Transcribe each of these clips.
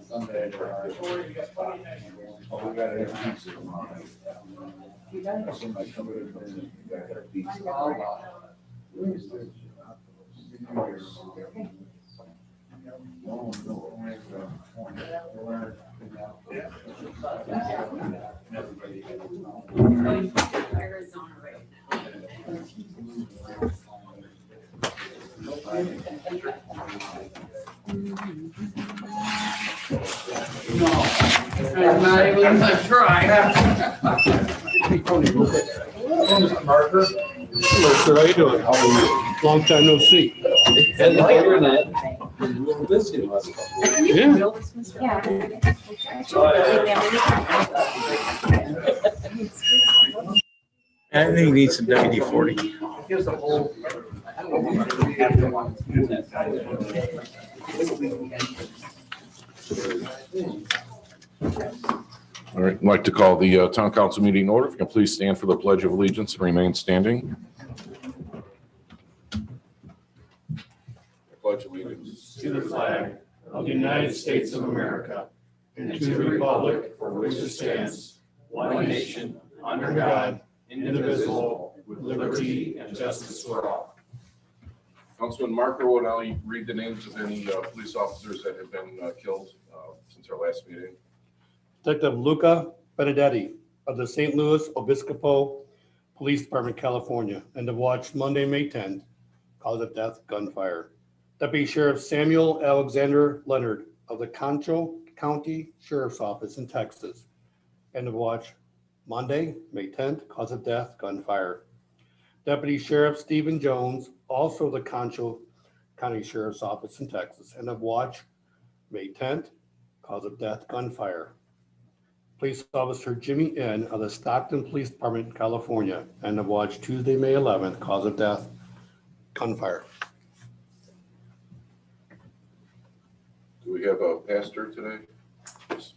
Sunday. Arizona right No, I'm not even gonna try. Mr. Marker. Hello, sir. How you doing? Long time no see. And the internet, we were missing last couple of weeks. Yeah. I think he needs some WD-40. Here's the whole. All right, I'd like to call the town council meeting in order. If you can please stand for the pledge of allegiance and remain standing. I pledge allegiance To the flag of the United States of America and to the republic for which it stands, one nation, under God, indivisible, with liberty and justice for all. Councilman Marker, will now read the names of any police officers that have been killed since our last meeting. Detective Luca Benedetti of the St. Louis Obispo Police Department, California, end of watch Monday, May 10th, cause of death, gunfire. Deputy Sheriff Samuel Alexander Leonard of the Concho County Sheriff's Office in Texas, end of watch Monday, May 10th, cause of death, gunfire. Deputy Sheriff Stephen Jones, also the Concho County Sheriff's Office in Texas, end of watch May 10th, cause of death, gunfire. Police Officer Jimmy N. of the Stockton Police Department, California, end of watch Tuesday, May 11th, cause of death, gunfire. Do we have a pastor today? Yes.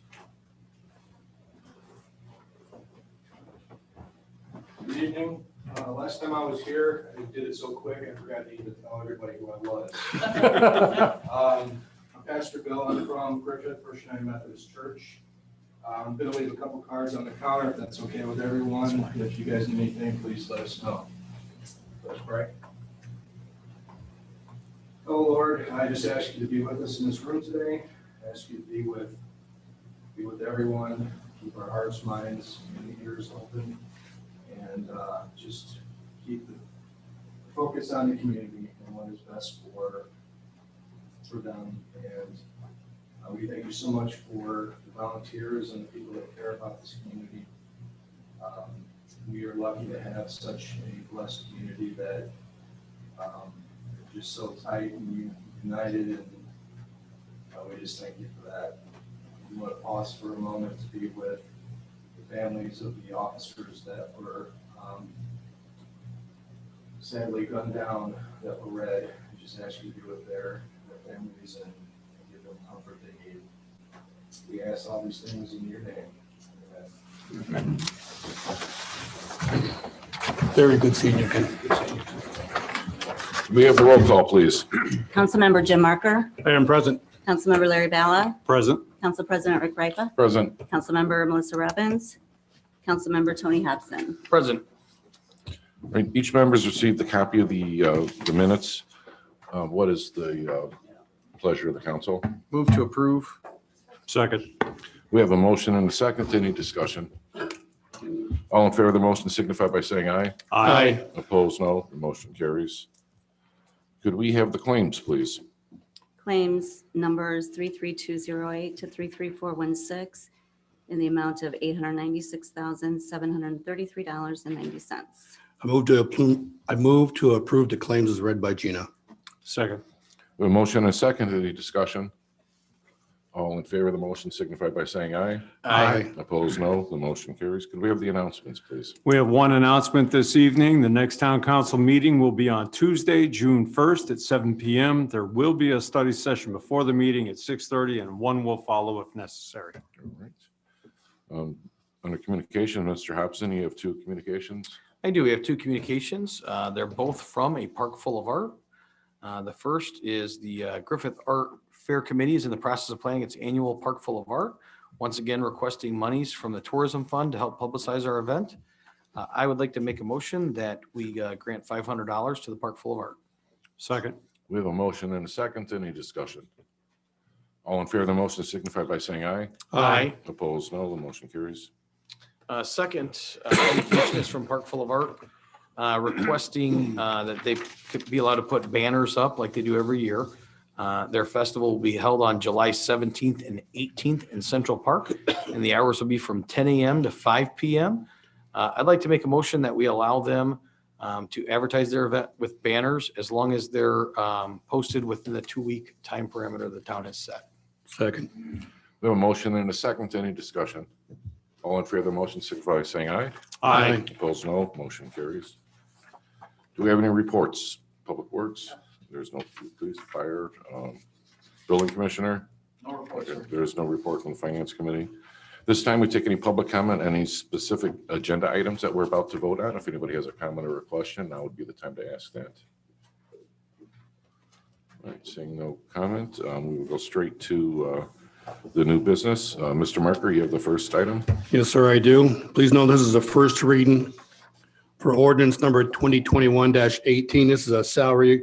Good evening. Last time I was here, I did it so quick, I forgot to even tell everybody who I was. I'm Pastor Bill. I'm from Griffith, First United Methodist Church. I'm going to leave a couple cards on the counter, if that's okay with everyone. If you guys need anything, please let us know. Let's pray. Oh Lord, I just ask you to be with us in this room today. I ask you to be with everyone. Keep our hearts, minds, and ears open. And just keep the focus on the community and what is best for them. And we thank you so much for the volunteers and the people that care about this community. We are lucky to have such a blessed community that is just so tight and united, and we just thank you for that. We want to pause for a moment to be with the families of the officers that were sadly gunned down, that were red. We just ask you to be with their families and give them comfort they need. We ask all these things in your name. Amen. Very good seeing you again. We have the roll call, please. Councilmember Jim Marker, I am present. Councilmember Larry Balla, Present. Council President Rick Ripa, Present. Councilmember Melissa Robbins, Councilmember Tony Hobson. Present. Right, each member's received a copy of the minutes. What is the pleasure of the council? Move to approve. Second. We have a motion and a second. Any discussion? All in favor of the motion signify by saying aye. Aye. Opposed, no. The motion carries. Could we have the claims, please? Claims numbers 33208 to 33416 in the amount of $896,733.90. I move to approve the claims as read by Gina. Second. We have a motion and a second. Any discussion? All in favor of the motion signify by saying aye. Aye. Opposed, no. The motion carries. Could we have the announcements, please? We have one announcement this evening. The next town council meeting will be on Tuesday, June 1st at 7 PM. There will be a study session before the meeting at 6:30 and one will follow if necessary. All right. Under communication, Mr. Hobson, you have 2 communications. I do. We have 2 communications. They're both from a park full of art. The first is the Griffith Art Fair Committee is in the process of planning its annual Park Full of Art. Once again, requesting monies from the Tourism Fund to help publicize our event. I would like to make a motion that we grant $500 to the Park Full of Art. Second. We have a motion and a second. Any discussion? All in favor of the motion signify by saying aye. Aye. Opposed, no. The motion carries. Second, communication is from Park Full of Art, requesting that they could be allowed to put banners up like they do every year. Their festival will be held on July 17th and 18th in Central Park, and the hours will be from 10 a.m. to 5 p.m. I'd like to make a motion that we allow them to advertise their event with banners as long as they're posted within the 2-week time parameter the town has set. Second. We have a motion and a second. Any discussion? All in favor of the motion signify by saying aye. Aye. Opposed, no. Motion carries. Do we have any reports? Public Works? There's no police, fire, building commissioner? No report, Okay, sir. there is no report from the finance committee. This time we take any public comment, any specific agenda items that we're about to vote on. If anybody has a comment or a question, now would be the time to ask that. All right, seeing no comment, we will go straight to the new business. Mr. Marker, you have the first item. Yes, sir, I do. Please know this is a first reading for ordinance number 2021-18. This is a salary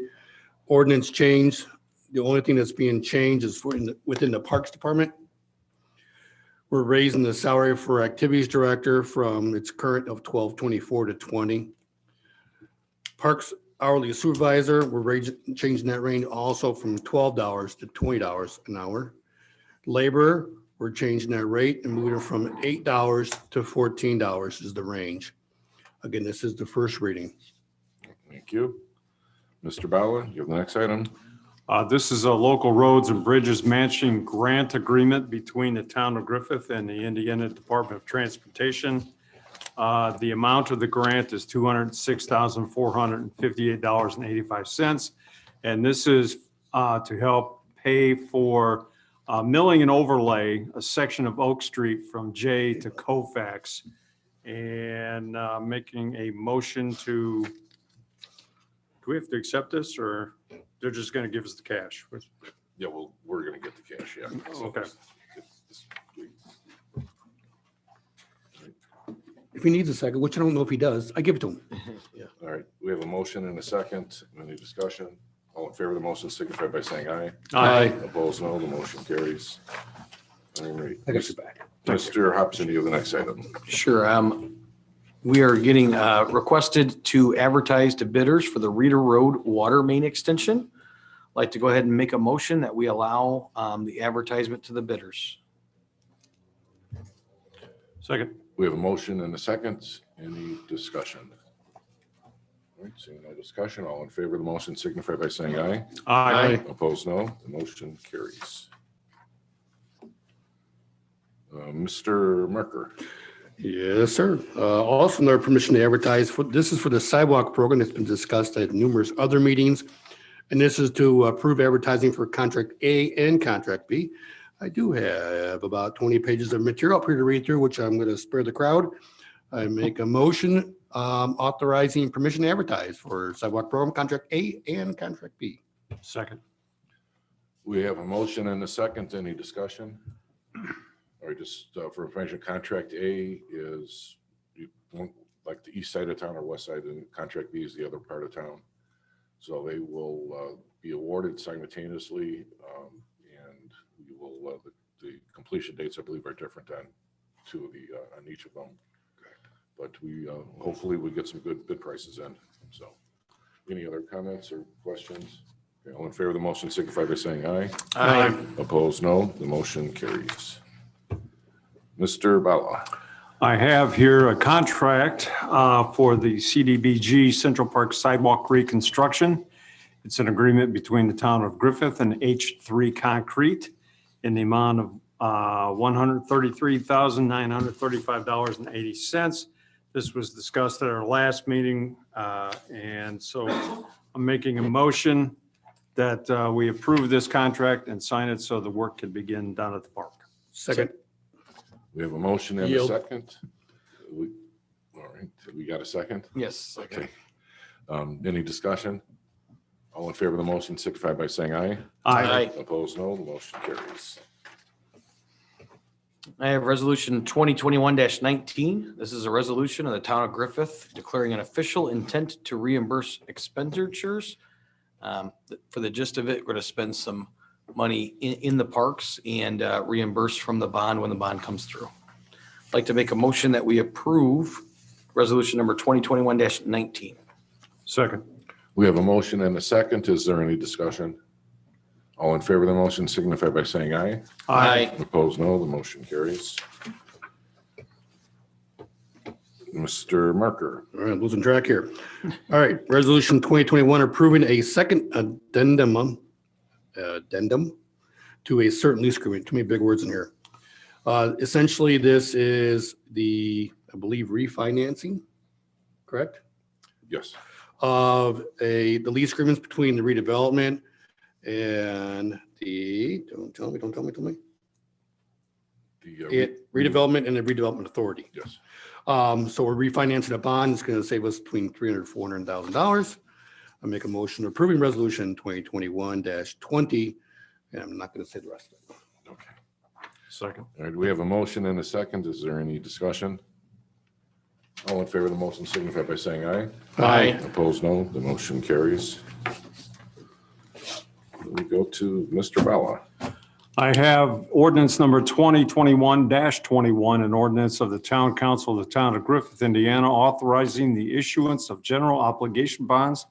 ordinance change. The only thing that's being changed is within the Parks Department. We're raising the salary for Activities Director from its current of $12.24 to $20. Parks Hourly Supervisor, we're changing that range also from $12 to $20 an hour. Labor, we're changing that rate and moving it from $8 to $14 is the range. Again, this is the first reading. Thank you. Mr. Bala, you have the next item. This is a local roads and bridges matching grant agreement between the town of Griffith and the Indiana Department of Transportation. The amount of the grant is $206,458.85. And this is to help pay for milling and overlay a section of Oak Street from J to Colfax. And making a motion to, do we have to accept this or they're just going to give us the cash? Yeah, well, we're going to get the cash, yeah. Okay. If he needs a second, which I don't know if he does, I give it to him. All right, we have a motion and a second. Any discussion? All in favor of the motion signify by saying aye. Aye. Opposed, no. The motion carries. All right. I got your back. Mr. Hobson, you have the next item. Sure. We are getting requested to advertise to bidders for the Reeder Road water main extension. I'd like to go ahead and make a motion that we allow the advertisement to the bidders. Second. We have a motion and a second. Any discussion? All right, seeing no discussion, all in favor of the motion signify by saying aye. Aye. Opposed, no. The motion carries. Mr. Marker. Yes, sir. Also, another permission to advertise for, this is for the sidewalk program that's been discussed at numerous other meetings. And this is to approve advertising for contract A and contract B. I do have about 20 pages of material up here to read through, which I'm going to spare the crowd. I make a motion authorizing permission to advertise for sidewalk program contract A and contract B. Second. We have a motion and a second. Any discussion? Or just for information, contract A is like the east side of town or west side, and contract B is the other part of town. So they will be awarded simultaneously, and we will, the completion dates, I believe, are different on two of the, on each of them. But we, hopefully we get some good bid prices in. So any other comments or questions? Okay, all in favor of the motion signify by saying aye. Aye. Opposed, no. The motion carries. Mr. Bala. I have here a contract for the CDBG Central Park Sidewalk Reconstruction. It's an agreement between the town of Griffith and H3 Concrete. in the amount of $133,935.80. This was discussed at our last meeting, and so I'm making a motion that we approve this contract and sign it so the work can begin down at the park. Second. We have a motion and a Yield. second. All right, we got a second? Yes. Okay. Any discussion? All in favor of the motion signify by saying aye. Aye. Opposed, no. The motion carries. I have resolution 2021-19. This is a resolution of the town of Griffith declaring an official intent to reimburse expenditures. For the gist of it, we're going to spend some money in the parks and reimburse from the bond when the bond comes through. I'd like to make a motion that we approve resolution number 2021-19. Second. We have a motion and a second. Is there any discussion? All in favor of the motion signify by saying aye. Opposed, no. The motion carries. Mr. Marker. All right, losing track here. All right, resolution 2021 approving a second addendum to a certain lease agreement. Too many big words in here. Essentially, this is the, I believe, refinancing, correct? Yes. Of the lease agreements between the redevelopment and don't tell me. Redevelopment and the redevelopment authority. Yes. So we're refinancing a bond. It's going to save us between $300,000 and $400,000. I make a motion approving resolution 2021-20, and I'm not going to say the rest of it. Okay. Second. All right, we have a motion and a second. Is there any discussion? All in favor of the motion signify by saying aye. Aye. Opposed, no. The motion carries. We go to Mr. Bella. I have ordinance number 2021-21, an ordinance of the Town Council of the Town of Griffith, Indiana, authorizing the issuance of general obligation bonds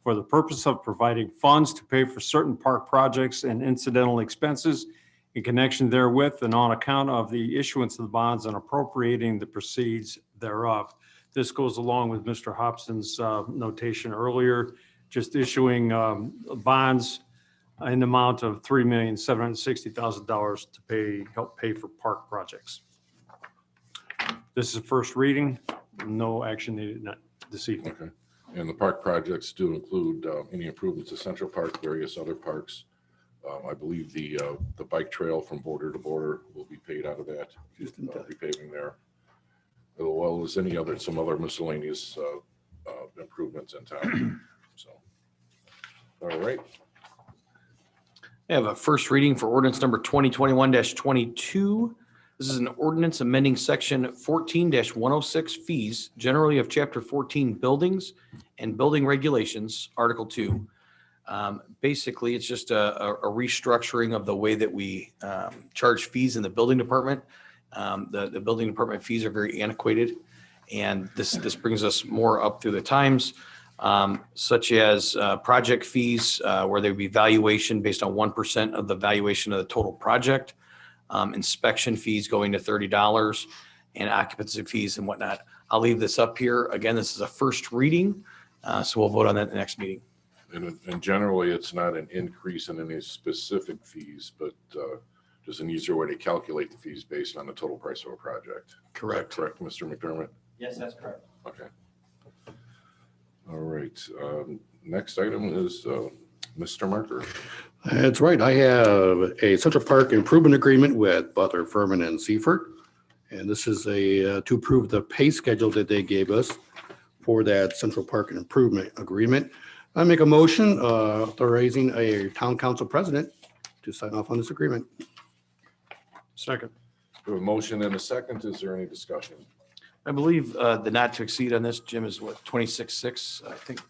for the purpose of providing funds to pay for certain park projects and incidental expenses in connection therewith and on account of the issuance of the bonds and appropriating the proceeds thereof. This goes along with Mr. Hobson's notation earlier, just issuing bonds in the amount of $3,760,000 to help pay for park projects. This is first reading, no action needed this evening. Okay. And the park projects do include any improvements to Central Park, various other parks. I believe the bike trail from border to border will be paid out of that, repaving there, as well as some other miscellaneous improvements in town. So, all right. I have a first reading for ordinance number 2021-22. This is an ordinance amending section 14-106 fees, generally of chapter 14 buildings and building regulations, article 2. Basically, it's just a restructuring of the way that we charge fees in the building department. The building department fees are very antiquated, and this brings us more up through the times. Such as project fees, where there would be valuation based on 1% of the valuation of the total project, inspection fees going to $30, and occupancy fees and whatnot. I'll leave this up here. Again, this is a first reading, so we'll vote on that in the next meeting. And generally, it's not an increase in any specific fees, but just an easier way to calculate the fees based on the total price of a project. Correct. Correct, Mr. McDermott? Yes, that's correct. Okay. All right. Next item is Mr. Marker. That's right. I have a Central Park improvement agreement with Butler, Furman, and Seifert. And this is to approve the pay schedule that they gave us for that Central Park improvement agreement. I make a motion authorizing a town council president to sign off on this agreement. Second. We have a motion and a second. Is there any discussion? I believe the not to exceed on this, Jim, is what, 26.6, I think.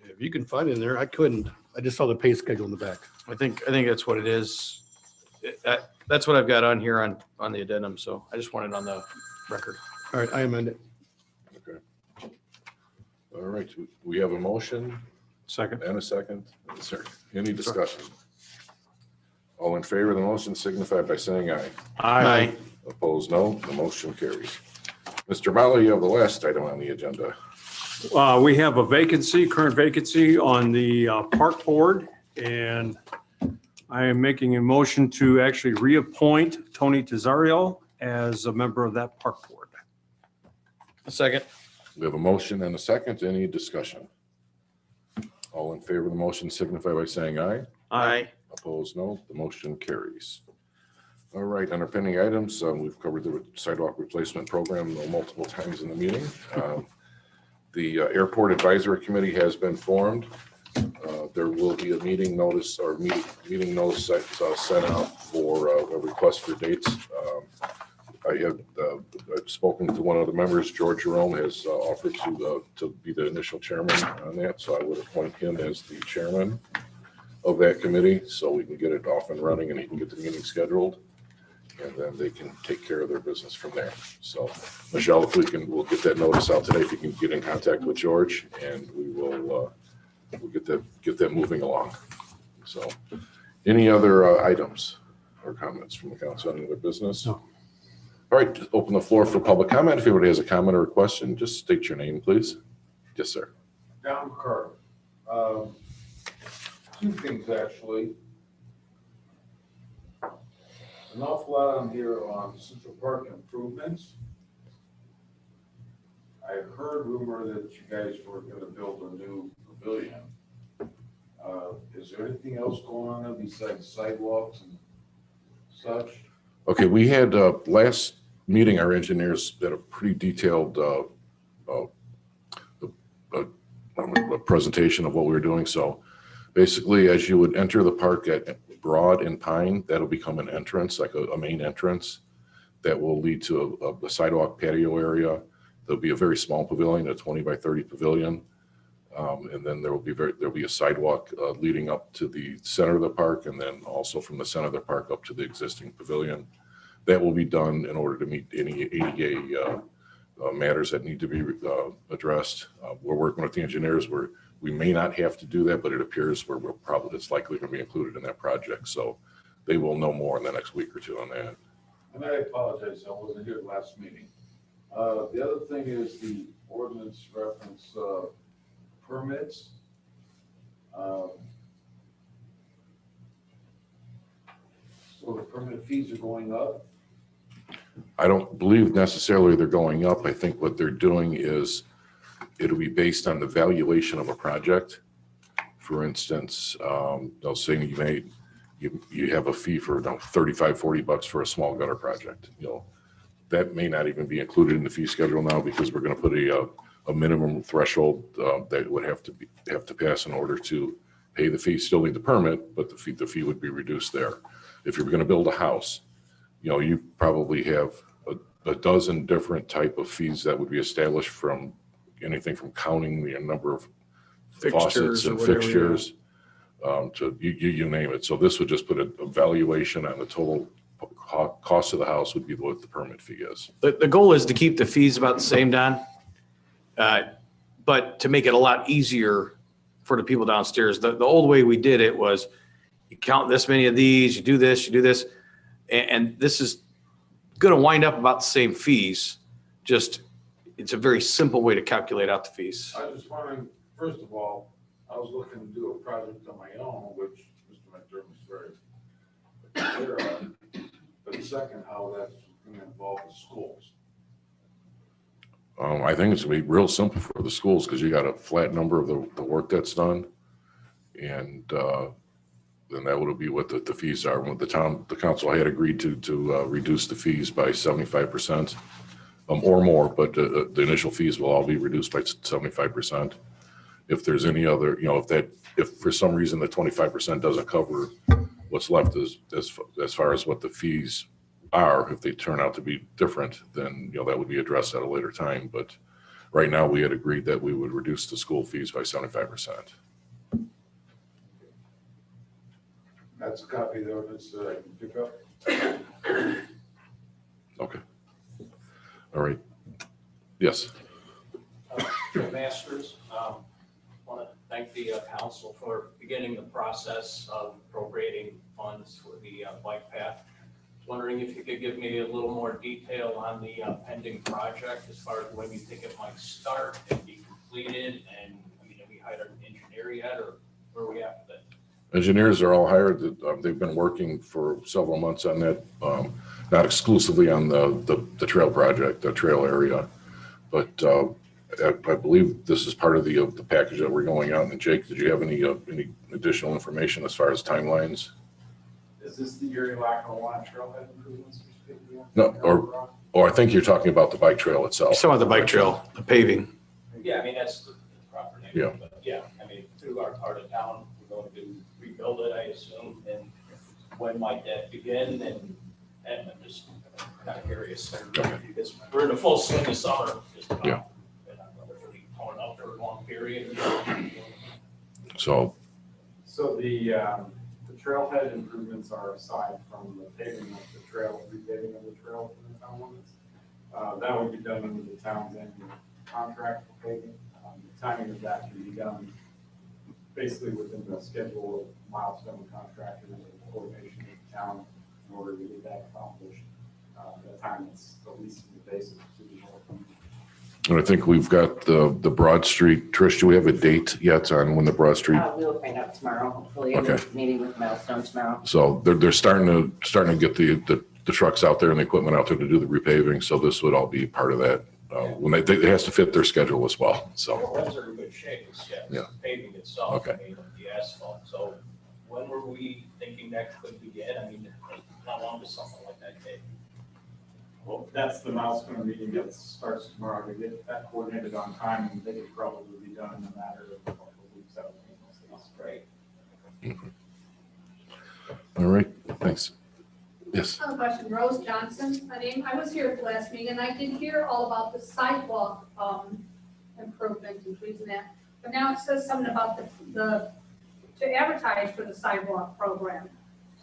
If you can find it in there, I couldn't. I just saw the pay schedule in the back. I think that's what it is. That's what I've got on here on the addendum, so I just want it on the record. All right, I amend it. Okay. All right. We have a motion Second. and a second. Is there any discussion? All in favor of the motion signify by saying aye. Aye. Opposed, no. The motion carries. Mr. Bala, you have the last item on the agenda. We have a current vacancy on the park board, and I am making a motion to actually reappoint Tony Tesario as a member of that park board. A second. We have a motion and a second. Any discussion? All in favor of the motion signify by saying aye. Aye. Opposed, no. The motion carries. All right, under pending items, we've covered the sidewalk replacement program multiple times in the meeting. The Airport Advisory Committee has been formed. There will be a meeting notice or meeting notice sent out for a request for dates. I've spoken to one of the members, George Jerome, has offered to be the initial chairman on that, so I would appoint him as the chairman of that committee, so we can get it off and running and he can get the meeting scheduled, and then they can take care of their business from there. So, Michelle, if we'll get that notice out today, if you can get in contact with George, and we'll get that moving along. So, any other items or comments from the council, any other business? No. All right, just open the floor for public comment. If anybody has a comment or a question, just state your name, please. Yes, sir. Don McCarter. Two things, actually. An awful lot on here on Central Park improvements. I heard rumor that you guys were going to build a new pavilion. Is there anything else going on there besides sidewalks and such? Okay, we had last meeting, our engineers did a pretty detailed presentation of what we were doing. So basically, as you would enter the park at Broad and Pine, that'll become an entrance, like a main entrance that will lead to a sidewalk patio area. There'll be a very small pavilion, a 20 by 30 pavilion. And then there'll be a sidewalk leading up to the center of the park, and then also from the center of the park up to the existing pavilion. That will be done in order to meet any ADA matters that need to be addressed. We're working with the engineers where we may not have to do that, but it appears it's likely going to be included in that project. So they will know more in the next week or two on that. And I apologize, I wasn't here last meeting. The other thing is the ordinance reference permits. So the permit fees are going up? I don't believe necessarily they're going up. I think what they're doing is it'll be based on the valuation of a project. For instance, they'll say you have a fee for $35-40 for a small gutter project. That may not even be included in the fee schedule now, because we're going to put a minimum threshold that would have to pass in order to pay the fee. Still need the permit, but the fee would be reduced there. If you're going to build a house, you probably have a dozen different type of fees that would be established, from anything from counting the number of faucets and fixtures to you name it. So this would just put a valuation on the total cost of the house would be what the permit fee is. The goal is to keep the fees about the same, Don, but to make it a lot easier for the people downstairs. The old way we did it was you count this many of these, you do this, and this is going to wind up about the same fees. Just, it's a very simple way to calculate out the fees. I was wondering, first of all, I was looking to do a project on my own, which Mr. McDermott's very clear on. But second, how that's going to involve the schools. I think it's going to be real simple for the schools, because you got a flat number of the work that's done, and then that would be what the fees are. When the council had agreed to reduce the fees by 75% or more, but the initial fees will all be reduced by 75%. If there's any other, if for some reason the 25% doesn't cover what's left as far as what the fees are, if they turn out to be different, then that would be addressed at a later time. But right now we had agreed that we would reduce the school fees by 75%. That's a copy of the ordinance that I can pick up. Okay. All right. Yes. Masters, want to thank the council for beginning the process of appropriating funds for the bike path. Wondering if you could give me a little more detail on the pending project, as far as when you think it might start and be completed, and have we hired an engineer yet, or where are we at with it? Engineers are all hired. They've been working for several months on that, not exclusively on the trail project, the trail area. But I believe this is part of the package that we're going out. And Jake, did you have any additional information as far as timelines? Is this the Erie Lackawanna Trailhead Improvements? No, or I think you're talking about the bike trail itself. Some of the bike trail, the paving. Yeah, I mean, that's the proper name. Yeah. But yeah, I mean, through our part of town, we're going to rebuild it, I assume, and when might that begin? And I'm just kind of curious, because we're in the full swing of summer, just about. Yeah. And I'm wondering if we torn up for a long period. So The trailhead improvements are aside from the paving of the trail, repaving of the trail in the town limits. That would be done under the town's annual contract for paving. The timing of that can be done basically within the schedule of milestone contractors and coordination with the town in order to get that accomplished. At a time that's the least invasive to the north. and I think we've got the Broad Street. Trish, do we have a date yet on when the Broad Street? We'll find out tomorrow, hopefully, in Okay. the meeting with Milestone tomorrow. So they're starting to get the trucks out there and the equipment out there to do the repaving. So this would all be part of that. When it has to fit their schedule as well. So Roads are in good shape, it's just Yeah. paving itself, Okay. I mean, the asphalt. So when were we thinking that could begin? I mean, how long does something like that take? Well, that's the milestone meeting that starts tomorrow to get that coordinated on time, and they could probably be done in a matter of a couple of weeks. That's great. all right, thanks. Yes. I have a question. Rose Johnson, my name. I was here at the last meeting and I did hear all about the sidewalk improvements and trees and that. But now it says something about to advertise for the sidewalk program.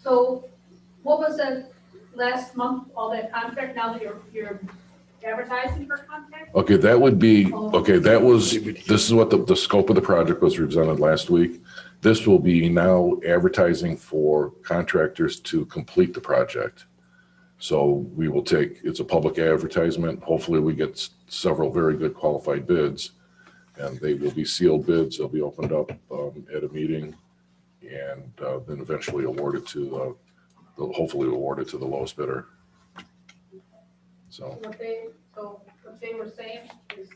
So what was the last month, all that contract, now that you're advertising for contract? Okay, that would be, this is what the scope of the project was presented last week. This will be now advertising for contractors to complete the project. So we will it's a public advertisement. Hopefully we get several very good qualified bids. And they will be sealed bids. They'll be opened up at a meeting and then eventually awarded to, hopefully awarded to the lowest bidder. So What they were saying is.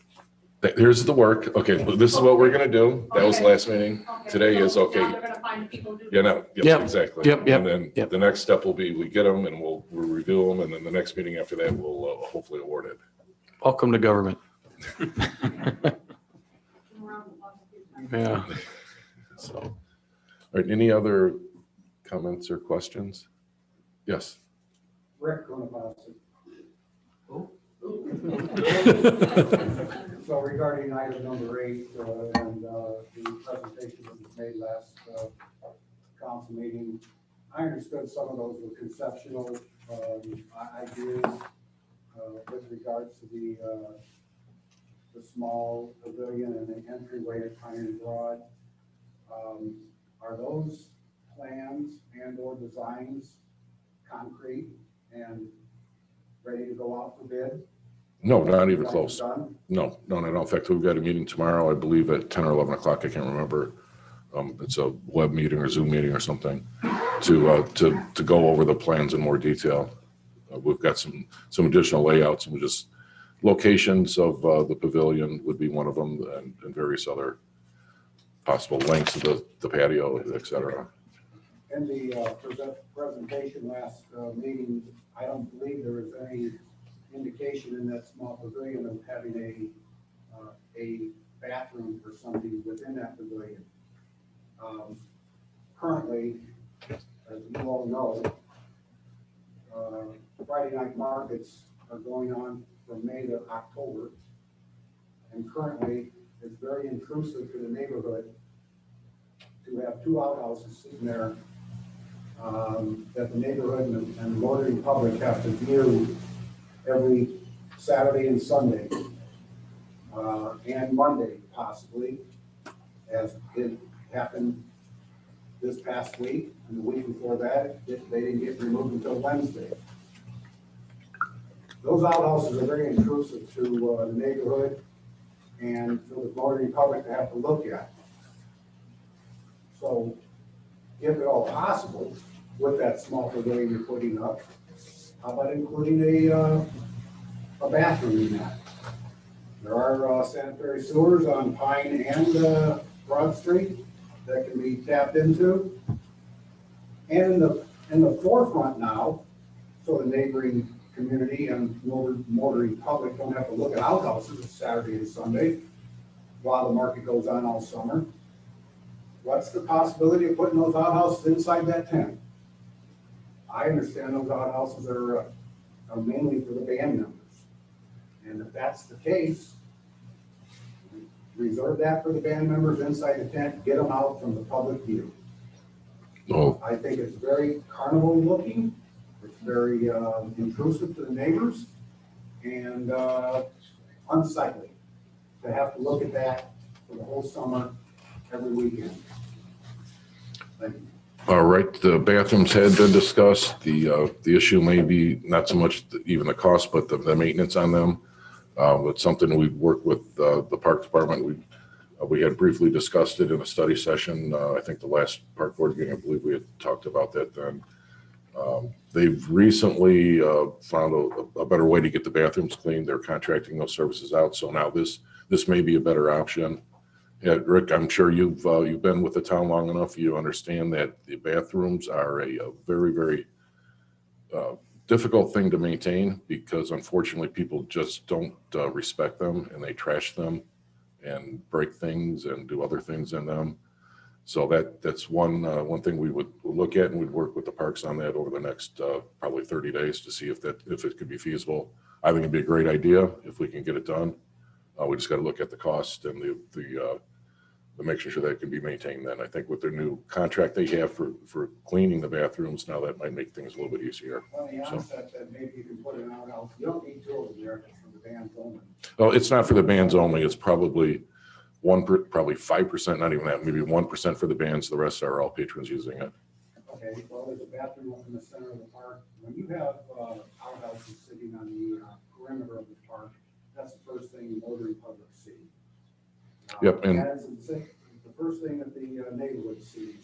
here's the work. Okay, this is what we're gonna do. That was the last meeting. Okay, Today so is okay. Now they're gonna find people who do. Yeah, no, yes, Yep. exactly. Yep, yep, And then yep. the next step will be, we get them and we'll review them. And then the next meeting after that, we'll hopefully award it. Welcome to government. Yeah. So, all right, any other comments or questions? Yes. Rick Kunapasi. So regarding item number 8 and the presentation that was made last council meeting, I understood some of those were conceptual ideas with regards to the small pavilion and the entryway at Pioneer Broad. Are those plans and or designs concrete and ready to go out for bid? No, not even close. Done? No. In fact, we've got a meeting tomorrow, I believe at 10 or 11 o'clock. I can't remember. It's a web meeting or Zoom meeting or something to go over the plans in more detail. We've got some additional layouts and just locations of the pavilion would be one of them and various other possible lengths of the patio, et cetera. In the presentation last meeting, I don't believe there was any indication in that small pavilion of having a bathroom or something within that pavilion. Currently, as you all know, Friday night markets are going on from May to October. And currently, it's very intrusive to the neighborhood to have 2 outhouses sitting there that the neighborhood and the motoring public have to view every Saturday and Sunday, and Monday possibly, as it happened this past week, and the week before that, they didn't get removed until Wednesday. Those outhouses are very intrusive to the neighborhood and for the motoring public to have to look at. So if at all possible, with that small pavilion you're putting up, how about including a bathroom in that? There are sanitary sewers on Pine and Broad Street that can be tapped into. And in the forefront now, so the neighboring community and motoring public don't have to look at outhouses Saturday and Sunday while the market goes on all summer. What's the possibility of putting those outhouses inside that tent? I understand those outhouses are mainly for the band members. And if that's the case, reserve that for the band members inside the tent, get them out from the public view. Oh, I think it's very carnival looking, it's very intrusive to the neighbors, and unsightly to have to look at that for the whole summer, every weekend. Thank you. all right, the bathrooms had been discussed. The issue may be not so much even the cost, but the maintenance on them. It's something we've worked with the park department. We had briefly discussed it in a study session. I think the last park board meeting, I believe we had talked about that then. They've recently found a better way to get the bathrooms cleaned. They're contracting those services out. So now this may be a better option. Yeah, Rick, I'm sure you've been with the town long enough. You understand that the bathrooms are a very, very difficult thing to maintain because unfortunately people just don't respect them and they trash them and break things and do other things in them. So that's one thing we would look at, and we'd work with the parks on that over the next probably 30 days to see if it could be feasible. I think it'd be a great idea if we can get it done. We just got to look at the cost and the making sure that it can be maintained. Then I think with their new contract they have for cleaning the bathrooms now, that might make things a little bit easier. Well, the onset that maybe you can put an outhouse, you don't need two of them there, it's for the bands only. Oh, it's not for the bands only. It's probably probably 5%, not even that, maybe 1% for the bands. The rest are all patrons using it. Okay, well, there's a bathroom up in the center of the park. When you have outhouses sitting on the perimeter of the park, that's the first thing the motoring public see. Yep, and That is the first thing that the neighborhood sees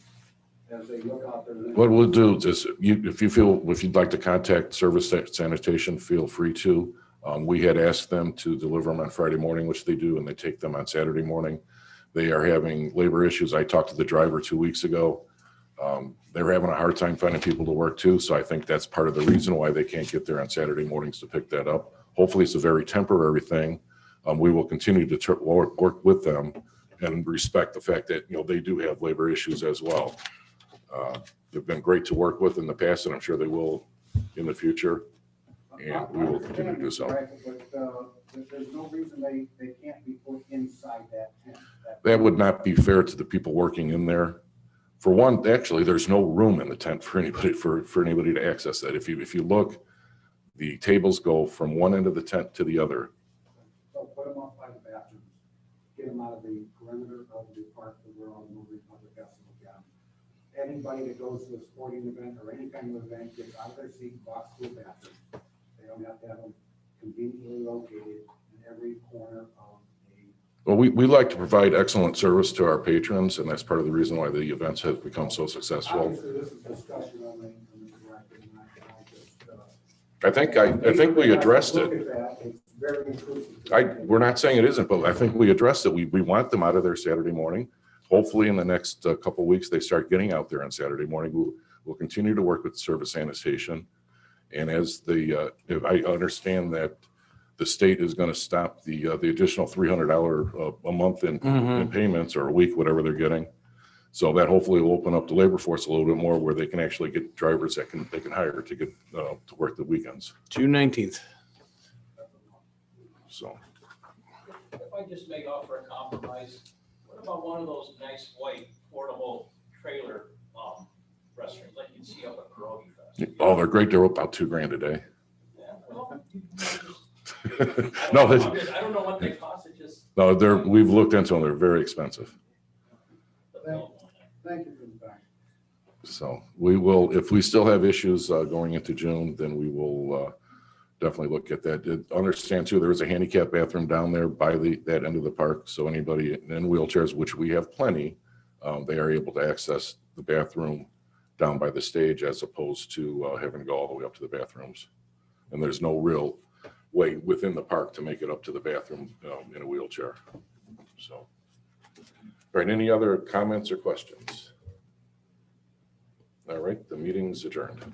as they look out there. what we'll do is if you'd like to contact Service Sanitation, feel free to. We had asked them to deliver them on Friday morning, which they do, and they take them on Saturday morning. They are having labor issues. I talked to the driver 2 weeks ago. They're having a hard time finding people to work too. So I think that's part of the reason why they can't get there on Saturday mornings to pick that up. Hopefully it's a very temporary thing. We will continue to work with them and respect the fact that, they do have labor issues as well. They've been great to work with in the past, and I'm sure they will in the future. And we will continue to do so. But there's no reason they can't be put inside that tent. That would not be fair to the people working in there. For one, actually, there's no room in the tent for anybody to access that. If you look, the tables go from one end of the tent to the other. So put them up by the bathrooms. Get them out of the perimeter of the park where all the moving public has to look at them. Anybody that goes to a sporting event or any kind of event gets out of their seat and walks to a bathroom. They don't have to have them conveniently located in every corner of Well, we like to provide excellent service to our patrons, and that's part of the reason why the events have become so successful. Obviously, this is discussion on the director, and I just, I think we addressed look it. at that. It's very intrusive. We're not saying it isn't, but I think we addressed it. We want them out of there Saturday morning. Hopefully in the next couple of weeks, they start getting out there on Saturday morning. We'll continue to work with Service Sanitation. And as if I understand that the state is going to stop the additional $300 a month in payments, or a week, whatever they're getting. So that hopefully will open up the labor force a little bit more, where they can actually get drivers that they can hire to get to work the weekends. June 19th. So If I just may offer a compromise, what about one of those nice white portable trailer restrooms like you'd see up at Pierogi Fest? oh, they're great. They're about $2,000 a day. Yeah, well, No, I don't know what they cost, it just. No, we've looked into them. They're very expensive. Thank you for the time. So we will, if we still have issues going into June, then we will definitely look at that. Understand too, there is a handicap bathroom down there by that end of the park. So anybody in wheelchairs, which we have plenty, they are able to access the bathroom down by the stage as opposed to having to go all the way up to the bathrooms. And there's no real way within the park to make it up to the bathroom in a wheelchair. So, all right, any other comments or questions? All right, the meeting's adjourned.